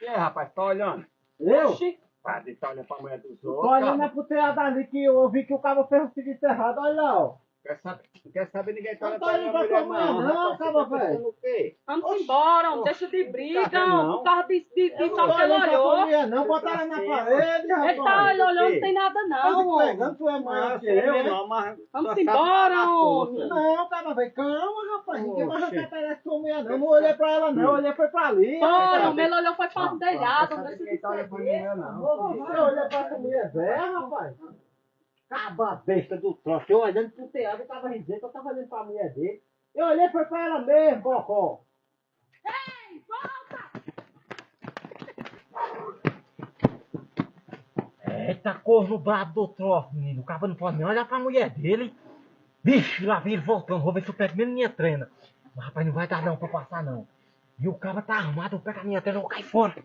E aí, rapaz, tá olhando? Eu? Padre, tá olhando pra mulher dos Tô outros, olhando cara. pro teatro ali que eu ouvi que o cara fez o seguinte errado, olha lá, ó. Não quer saber ninguém tá Não olhando tá pra olhando minha pra mulher, tua mulher, não, rapaz. Você acaba, tá pensando velho. o quê? Vamos embora, homem, deixa de briga, homem, por causa de Eu não só tô que ele olhando pra tua olhou. mulher, não, bota ela na parede, rapaz. Ele tá olhando, não tem nada Tá não, se homem. pegando, tu é maior que sei eu, mesmo, né? não, mas... Vamos só sabe embora, falar homem. força. Não, calma, velho, calma, rapaz. Ninguém mais vai Oxe. atrapalhar tua mulher, não. Não olhei pra ela, não, olhei foi pra ali. Bora, homem, ele olhou foi para o telhado, Não quer saber deixa de ninguém tá olhando pra minha ser. mulher, não. Eu olhei pra tua mulher velha, rapaz. Caba besta do troço. Eu olhando pro teatro, eu tava dizendo que eu tava olhando pra mulher dele. Eu olhei foi pra ela mesmo, Bocó. Ei, volta! Eita, corno brabo do troço, menino. O cara não pode nem olhar pra mulher dele. Vixe, lá vem ele voltando. Vou ver se eu pego mesmo minha trena. Mas, rapaz, não vai dar não pra passar, não. E o cara tá armado, eu pego a minha trena, eu vou cair fora.